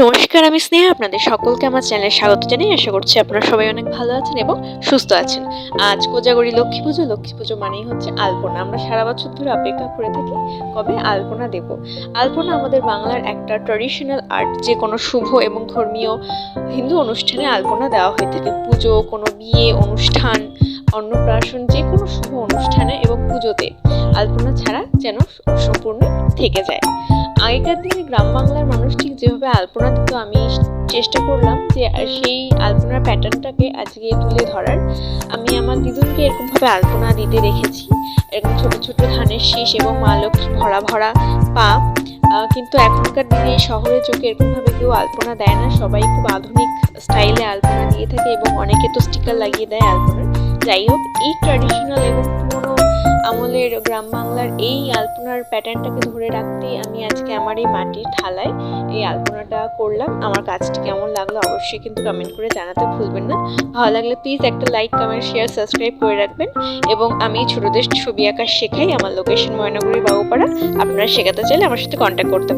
নমস্কার, আমি স্নেহা। আপনাদের সকলকে আমার চ্যানেলে স্বাগত জানাই। আশা করছি আপনারা সবাই অনেক ভালো আছেন এবং সুস্থ আছেন। আজ কোজাগরী লক্ষ্মী পুজো। লক্ষ্মী পুজো মানেই হচ্ছে আলপনা। আমরা সারা বছর ধরে অপেক্ষা করে থাকি কবে আলপনা দেব। আলপনা আমাদের বাংলার একটা ট্র্যাডিশনাল আর্ট। যে কোনো শুভ এবং ধর্মীয় হিন্দু অনুষ্ঠানে আলপনা দেওয়া হয়ে থাকে। পুজো, কোনো বিয়ে অনুষ্ঠান, অন্নপ্রাশন, যে কোনো শুভ অনুষ্ঠানে এবং পুজোতে আলপনা ছাড়া যেন অসম্পূর্ণ থেকে যায়। আগেকার দিনে গ্রাম বাংলার মানুষ ঠিক যেভাবে আলপনা দিত, আমি চেষ্টা করলাম যে সেই আলপনার প্যাটার্নটাকে আজকে তুলে ধরার। আমি আমার দিদুনকে এরকমভাবে আলপনা দিতে দেখেছি, এরকম ছোট ছোট ধানের শীষ এবং মা লক্ষ্মী ভরা ভরা পা। কিন্তু এখনকার দিনে শহরে চোখে এরকমভাবে কেউ আলপনা দেয় না, সবাই খুব আধুনিক স্টাইলে আলপনা দিয়ে থাকে এবং অনেকে তো স্টিকার লাগিয়ে দেয় আলপনার। যাই হোক, এই ট্র্যাডিশনাল এবং পুরোনো আমলের গ্রাম বাংলার এই আলপনার প্যাটার্নটাকে ধরে রাখতেই আমি আজকে আমার এই মাটির থালায় এই আলপনাটা করলাম। আমার কাজটি কেমন লাগলো অবশ্যই কিন্তু কমেন্ট করে জানাতে ভুলবেন না। ভালো লাগলে প্লিজ একটা লাইক, কমেন্ট, শেয়ার, সাবস্ক্রাইব করে রাখবেন। এবং আমি ছোটদের ছবি আঁকা শেখাই। আমার লোকেশন ময়নাগুড়ি বাবুপাড়া। আপনারা শেখাতে চাইলে আমার সাথে কন্ট্যাক্ট করতে পারেন।